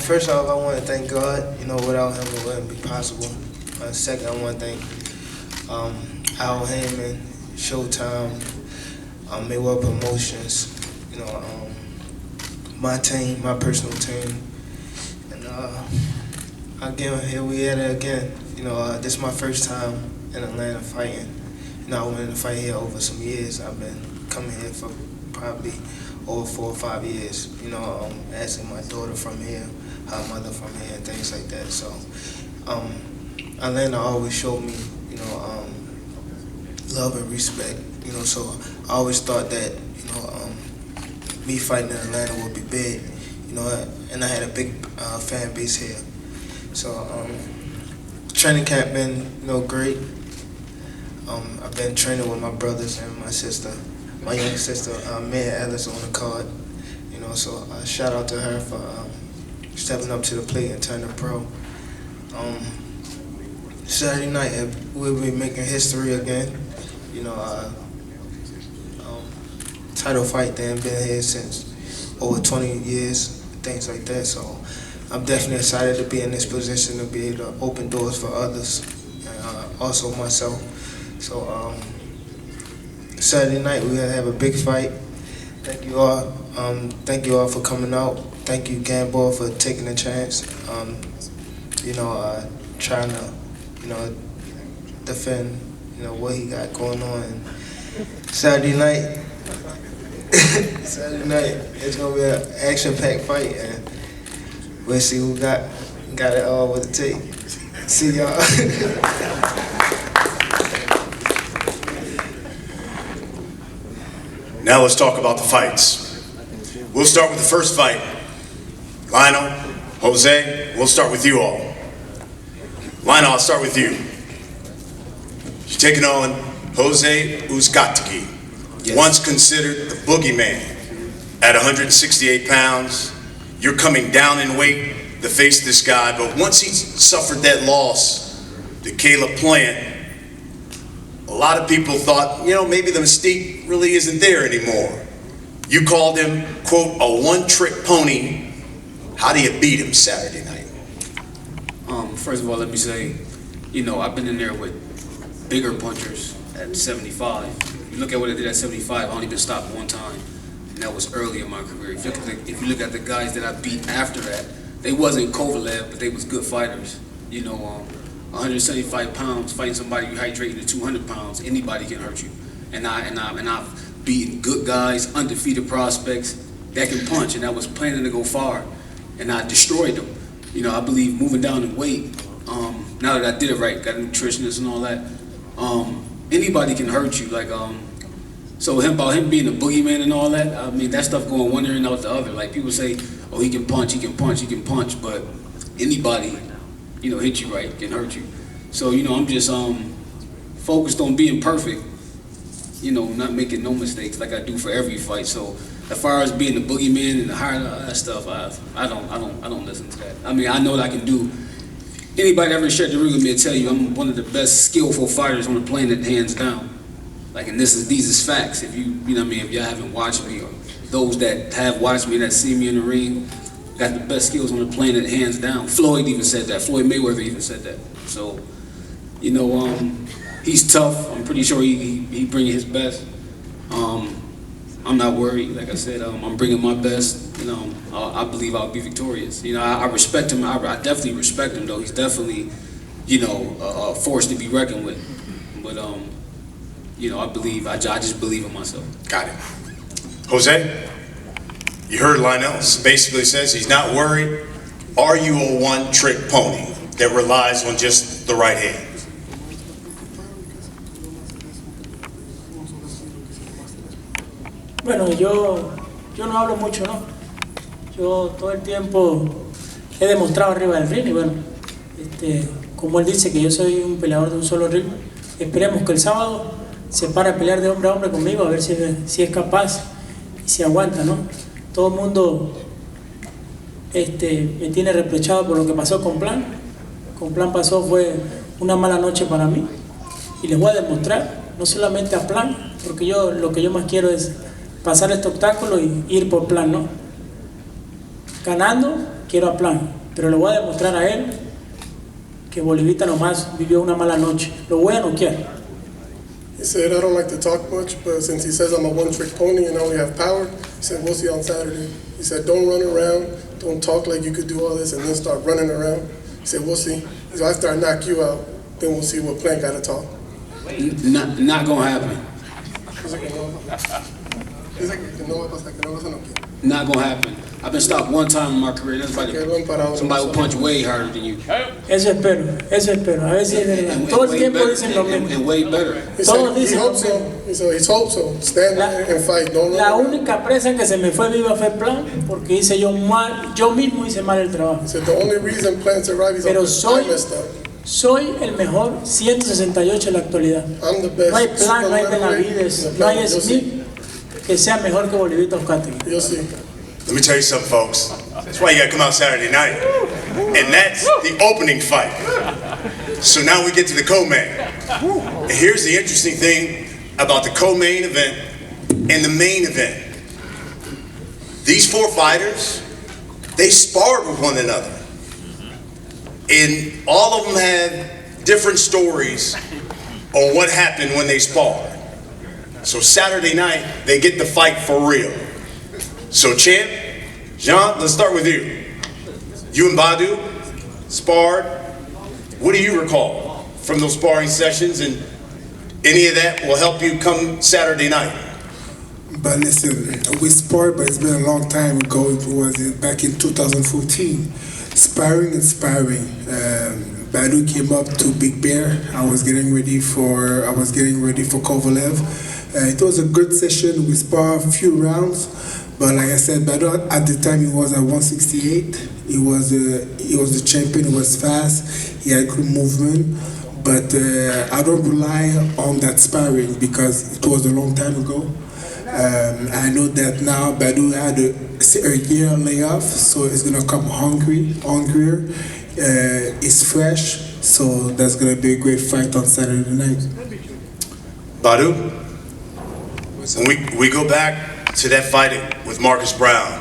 First off, I want to thank God. You know, without Him, it wouldn't be possible. Second, I want to thank Al Heyman, Showtime, Mayweather Promotions. You know, my team, my personal team, and again, here we at it again. You know, this is my first time in Atlanta fighting. You know, I wanted to fight here over some years. I've been coming here for probably over 4 or 5 years. You know, asking my daughter from here, her mother from here, and things like that. So, Atlanta always showed me, you know, love and respect. You know, so I always thought that, you know, me fighting in Atlanta would be big. You know, and I had a big fan base here. So, training camp been, you know, great. I've been training with my brothers and my sister, my younger sister, Mia Ellis, on the card. You know, so shout out to her for stepping up to the plate and turning pro. Saturday night we'll be making history again. You know, title fight. They ain't been here since over 20 years, things like that. So I'm definitely excited to be in this position to be able to open doors for others, and also myself. So Saturday night we're gonna have a big fight. Thank you all. Thank you all for coming out. Thank you, Gamboa, for taking a chance. You know, trying to, you know, defend, you know, what he got going on. And Saturday night, Saturday night, it's gonna be an action-packed fight, and we'll see who got it all what it take. See y'all. Now let's talk about the fights. We'll start with the first fight. Lionel, Jose, we'll start with you all. Lionel, I'll start with you. You're taking on Jose Uzcategui, yes. Once considered the boogeyman at 168 pounds. You're coming down in weight to face this guy, but once he suffered that loss to Caleb Plant, a lot of people thought, you know, maybe the mystique really isn't there anymore. You called him, quote, a one-trick pony. How do you beat him Saturday night? First of all, let me say, you know, I've been in there with bigger punchers at 75. You look at what I did at 75, I only been stopped one time, and that was early in my career. If you look at the guys that I beat after that, they wasn't Kovalev, but they was good fighters. You know, 175 pounds, fighting somebody you hydrating to 200 pounds, anybody can hurt you. And I've beaten good guys, undefeated prospects that can punch, and I was planning to go far, and I destroyed them. You know, I believe moving down in weight, now that I did it right, got a nutritionist and all that, anybody can hurt you. Like, so about him being a boogeyman and all that, I mean, that stuff going one ear and out the other. Like, people say, oh, he can punch, but anybody, you know, hit you right, can hurt you. So, you know, I'm just focused on being perfect, you know, not making no mistakes like I do for every fight. So as far as being the boogeyman and the higher that stuff, I don't listen to that. I mean, I know what I can do. Anybody that ever shared the ring with me will tell you I'm one of the best skillful fighters on the planet, hands down. Like, and these is facts. If you know what I mean, if y'all haven't watched me, or those that have watched me, that see me in the ring, got the best skills on the planet, hands down. Floyd even said that. Floyd Mayweather even said that. So, you know, he's tough. I'm pretty sure he bringing his best. I'm not worried. Like I said, I'm bringing my best. You know, I believe I'll be victorious. You know, I respect him. I definitely respect him, though. He's definitely, you know, a force to be reckoned with. But you know, I just believe in myself. Got it. Jose, you heard Lionel basically says he's not worried. Are you a one-trick pony that relies on just the right hand? Bueno, yo no hablo mucho, ¿no? Yo todo el tiempo he demostrado arriba del ring y bueno, como él dice que yo soy un peleador de un solo ritmo, esperemos que el sábado se pare a pelear de hombre a hombre conmigo, a ver si es capaz y si aguanta, ¿no? Todo el mundo me tiene reprochado por lo que pasó con Plan. Con Plan fue una mala noche para mí y les voy a demostrar, no solamente a Plan, porque lo que yo más quiero es pasar este obstáculo y ir por Plan, ¿no? Ganando, quiero a Plan, pero le voy a demostrar a él que Bolivita nomás vivió una mala noche. Lo voy a noquear. He said, I don't like to talk much, but since he says I'm a one-trick pony and I only have power, he said, we'll see on Saturday. He said, don't run around, don't talk like you could do all this and then start running around. He said, we'll see. So after I knock you out, then we'll see what Plan got to talk. Not gonna happen. He's like, no, Not gonna happen. I've been stopped one time in my career. Somebody will punch way harder than you. Eso espero. A ver si es verdad. Todo el tiempo dicen lo mismo. And way better. Todos dicen lo so. mismo. He said, he hopes so. Stand there and fight. Don't La run. única presa que se me fue viva fue Plan, porque hice yo mismo hice mal el trabajo. He said, the only reason Plan survived is because I messed up. Soy el mejor 168 en la actualidad. I'm the best. No hay Plan, no hay Benavides, no hay Smith que sea mejor que Bolivita Oscate. You'll see. Let me tell you something, folks. That's why you gotta come out Saturday night. And that's the opening fight. So now we get to the co-main. And here's the interesting thing about the co-main event and the main event. These four fighters, they sparred with one another. And all of them have different stories on what happened when they sparred. So Saturday night, they get the fight for real. So Champ, Jean, let's start with you. You and Badu sparred. What do you recall from those sparring sessions, and any of that will help you come Saturday night? But listen, we sparred, but it's been a long time ago. It was back in 2014. Sparring and sparring. Badu came up to Big Bear. I was getting ready for Kovalev. It was a good session. We sparred a few rounds. But like I said, Badu at the time he was at 168. He was the champion. He was fast. He had good movement. But I don't rely on that sparring because it was a long time ago. I know that now Badu had a year layoff, so he's gonna come hungrier. It's fresh, so that's gonna be a great fight on Saturday night. Badu, when we go back to that fight with Marcus Brown,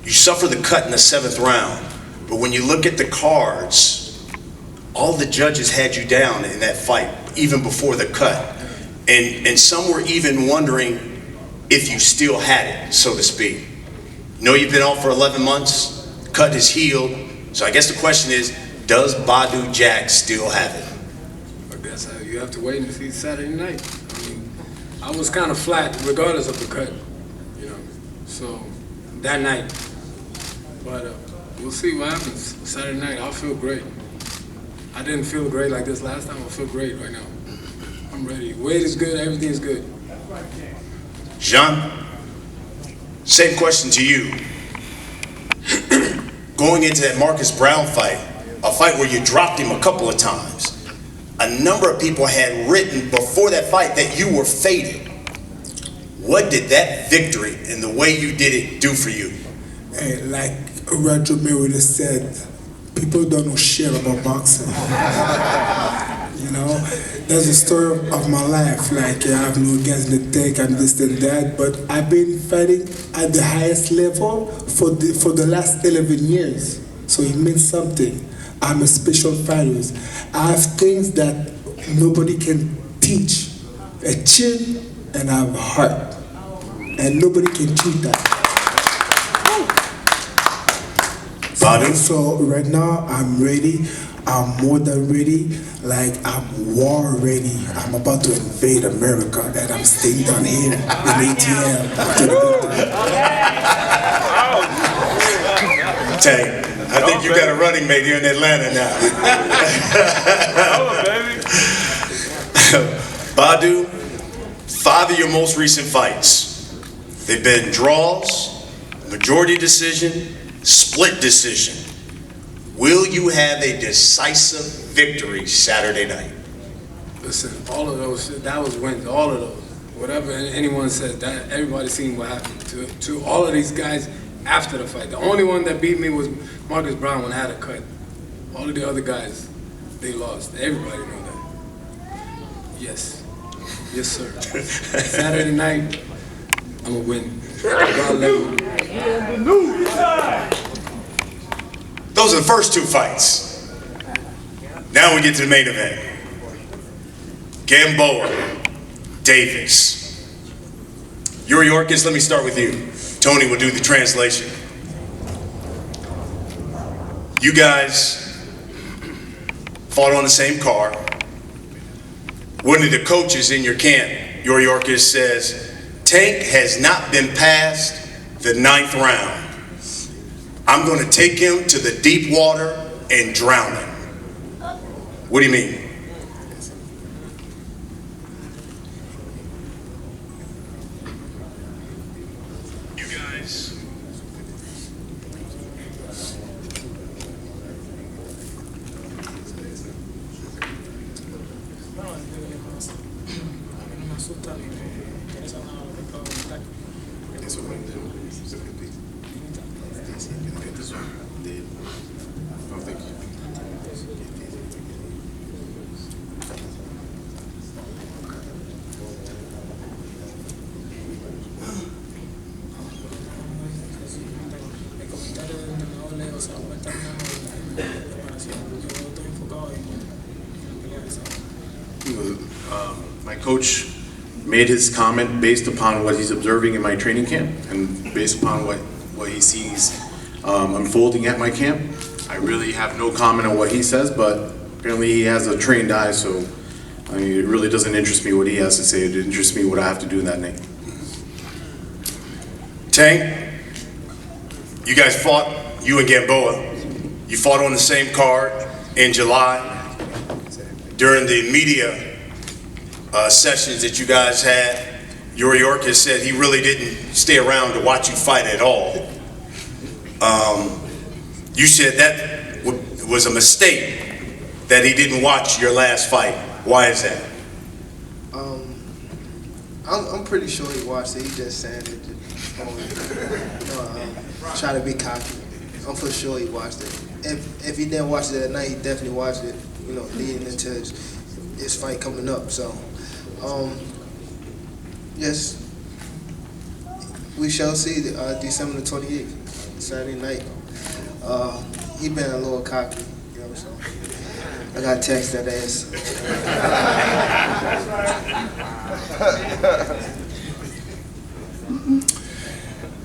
you suffer the cut in the 7th round, but when you look at the cards, all the judges had you down in that fight, even before the cut. And some were even wondering if you still had it, so to speak. You know you've been out for 11 months, cut is healed, so I guess the question is, does Badu Jack still have it? I guess you have to wait and see Saturday night. I mean, I was kind of flat regardless of the cut, you know, so that night. But we'll see what happens Saturday night. I'll feel great. I didn't feel great like this last time. I feel great right now. I'm ready. Weight is good. Everything's good. Jean, same question to you. Going into that Marcus Brown fight, a fight where you dropped him a couple of times, a number of people had written before that fight that you were faded. What did that victory and the way you did it do for you? Hey, like Roger Mayweather said, people don't know shit about boxing. You know, that's the story of my life. Like, I have no gas in the tank, I'm this and that, but I've been fighting at the highest level for the last 11 years. So it means something. I'm a special fighter. I have things that nobody can teach. A chin and I have a heart. And nobody can cheat that. So right now I'm ready. I'm more than ready. Like, I'm war ready. I'm about to invade America, and I'm staying down here in ATL after the victory. Tay, I think you got a running mate here in Atlanta now. Badu, 5 of your most recent fights, they've been draws, majority decision, split decision. Will you have a decisive victory Saturday night? Listen, all of those, that was wins, all of those. Whatever anyone said, that everybody's seen what happened to all of these guys after the fight. The only one that beat me was Marcus Brown when I had a cut. All of the other guys, they lost. Everybody know that. Yes. Yes, sir. Saturday night, I'm gonna win. God let me. those are the first two fights. Now we get to the main event. Gamboa, Davis. Yuriorkis, let me start with you. Tony will do the translation. You guys fought on the same card. One of the coaches in your camp, Yuriorkis, says, Tank has not been past the 9th round. I'm going to take him to the deep water and drown him. What do you mean? You guys. My coach made his comment based upon what he's observing in my training camp and based upon what he sees unfolding at my camp. I really have no comment on what he says, but apparently he has a trained eye, so I mean, it really doesn't interest me what he has to say. It interests me what I have to do that night. Tank, you guys fought, you and Gamboa, you fought on the same card in July. During the media sessions that you guys had, Yuriorkis said he really didn't stay around to watch you fight at all. You said that was a mistake, that he didn't watch your last fight. Why is that? I'm pretty sure he watched it. He just saying it. Try to be cocky. I'm for sure he watched it. If he didn't watch it that night, he definitely watched it. Leading into his fight coming up. So, yes, we shall see December the 28th, Saturday night. He been a little cocky, so I gotta text that ass.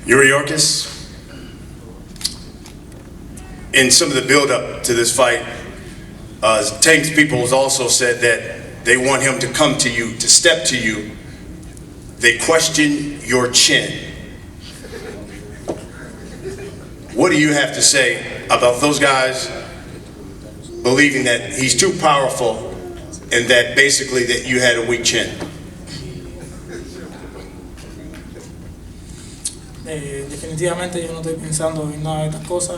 Yuriorkis, in some of the build-up to this fight, Tank's people has also said that they want him to come to you, to step to you. They question your chin. What do you have to say about those guys believing that he's too powerful and that basically that you had a weak chin? Definitivamente yo no estoy pensando en nada de estas cosas.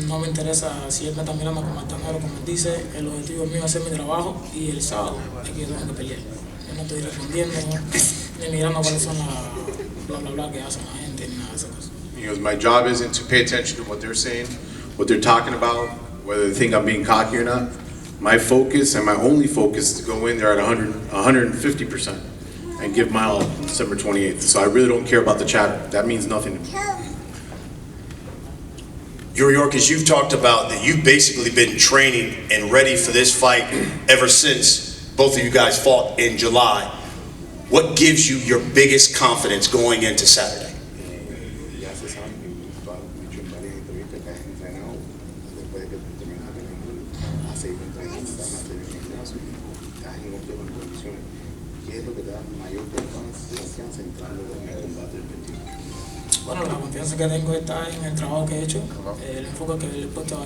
No me interesa si él me está mirando como altanero, como él dice. El objetivo mío es hacer mi trabajo y el sábado es que yo tengo que pelear. Yo no estoy respondiendo ni mirando cuáles son las bla bla que hacen la gente ni nada de esas cosas. He goes, my job isn't to pay attention to what they're saying, what they're talking about, whether they think I'm being cocky or not. My focus and my only focus is to go in there at 150% and give my all December 28th. So I really don't care about the chatter. That means nothing to me. Yuriorkis, you've talked about that you've basically been training and ready for this fight ever since both of you guys fought in July. What gives you your biggest confidence going into Saturday? Bueno, la confianza que tengo está en el trabajo que he hecho, el enfoque que le he puesto a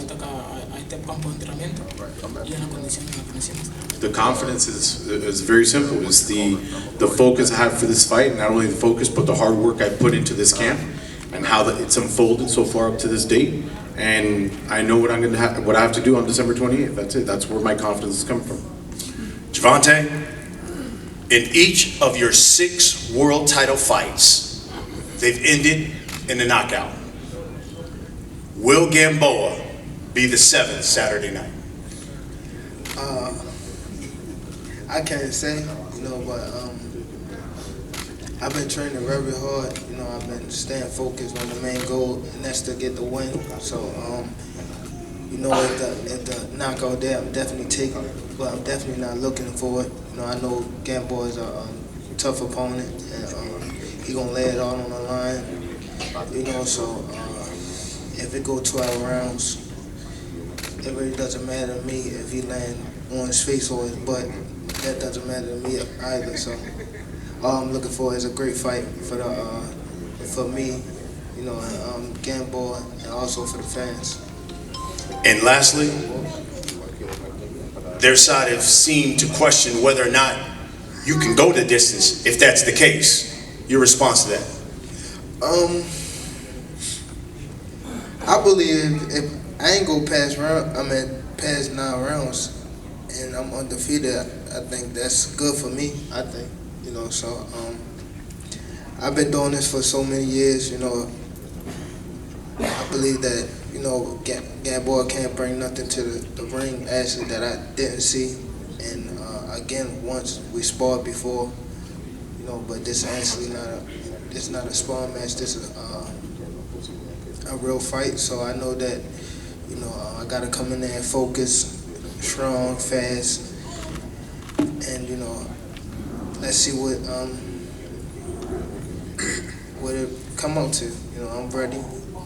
este campo de entrenamiento y en la condición en la que me siento. The confidence is very simple. It's the focus I have for this fight, not only the focus, but the hard work I put into this camp and how it's unfolded so far up to this date. And I know what what I have to do on December 28th. That's it. That's where my confidence is coming from. Gervonta, in each of your 6 world title fights, they've ended in a knockout. Will Gamboa be the 7th Saturday night? I can't say, but I've been training very hard. I've been staying focused on the main goal, and that's to get the win. So, you know, if the knockout there, I'm definitely taking it, but I'm definitely not looking for it. You know, I know Gamboa is a tough opponent, and he gonna lay it all on the line. You know, so if it go 12 rounds, it really doesn't matter to me if he land on his face or his butt. That doesn't matter to me either. So all I'm looking for is a great fight for me, you know, Gamboa, and also for the fans. And lastly, their side have seemed to question whether or not you can go the distance, if that's the case. Your response to that? I believe if I ain't go past past 9 rounds, and I'm undefeated, I think that's good for me. I think, you know. So I've been doing this for so many years. You know, I believe that, you know, Gamboa can't bring nothing to the ring actually that I didn't see. And again, once we sparred before, you know, but this actually not a spar match. This is a real fight. So I know that, you know, I gotta come in there and focus, strong, fast, and, you know, let's see what it come out to. You know, I'm ready.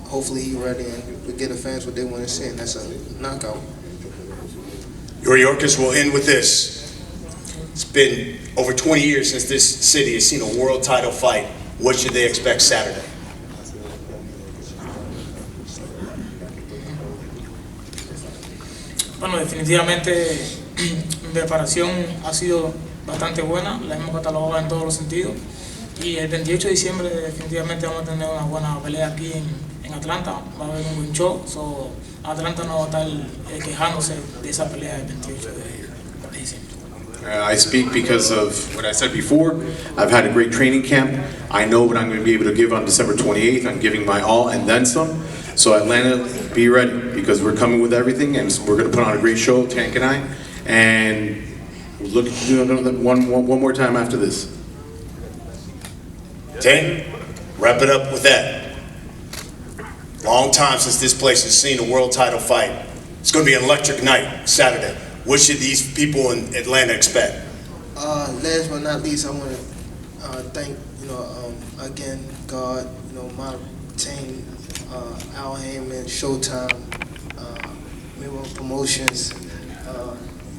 Hopefully he's ready, and we get the fans what they want to see, and that's a knockout. Yuriorkis will end with this. It's been over 20 years since this city has seen a world title fight. What should they expect Saturday? Bueno, definitivamente mi preparación ha sido bastante buena, la hemos catalogado en todos los sentidos, y el 28 de diciembre definitivamente vamos a tener una buena pelea aquí en Atlanta. Va a haber un buen show, so Atlanta no va a estar quejándose de esa pelea del 28 de diciembre. I speak because of what I said before. I've had a great training camp. I know what I'm going to be able to give on December 28th. I'm giving my all and then some. So Atlanta, be ready, because we're coming with everything, and we're going to put on a great show, Tank and I. And we're looking to do another one more time after this. Tank, wrap it up with that. Long time since this place has seen a world title fight. It's going to be an electric night Saturday. What should these people in Atlanta expect? Last but not least, I want to thank, you know, again, God, you know, my team, Al Heyman, Showtime, Miro Promotions.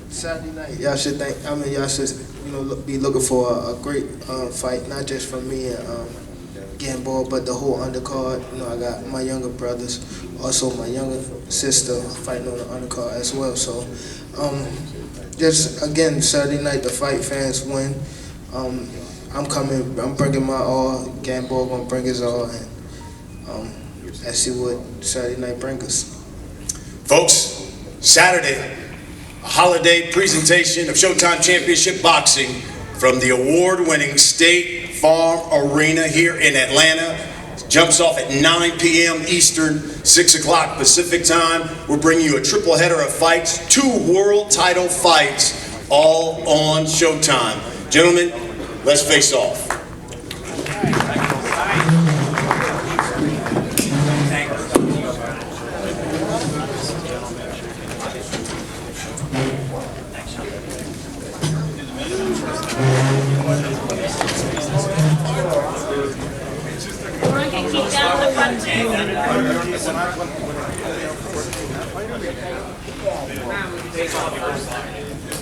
Saturday night, y'all should you know, be looking for a great fight, not just for me and Gamboa, but the whole undercard. You know, I got my younger brothers, also my younger sister fighting on the undercard as well. So, just again, Saturday night, the fight fans win. I'm coming, I'm bringing my all. Gamboa gonna bring his all, and let's see what Saturday night brings us. Folks, Saturday, a holiday presentation of Showtime Championship Boxing from the award-winning State Farm Arena here in Atlanta. Jumps off at 9 p.m. Eastern, 6 o'clock Pacific time. We're bringing you a triple header of fights, 2 world title fights, all on Showtime. Gentlemen, let's face off.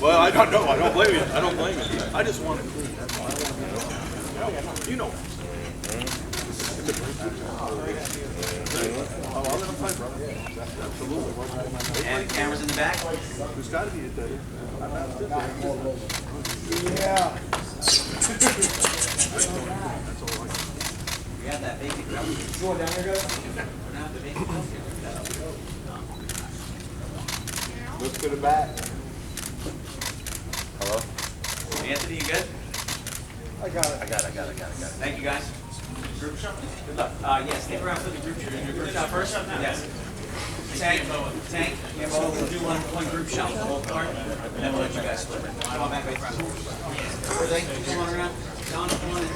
Well, I don't know. I don't blame you. I don't blame you. I just want to clean. You know. Oh, I'll let him fight, brother. Absolutely. And cameras in the back? There's got to be a day. Yeah. We have that bacon. Go down here, guys. Look to the back. Hello? Anthony, you good? I got it. I got it. Thank you, guys. Group shot? Good luck. Yes, stick around for the group shot. Group shot first? Yes. Tank, yeah, we'll do one group shot for the whole card, and then we'll let you guys split. Come on back, wait for us. Come on around. Don, come on in.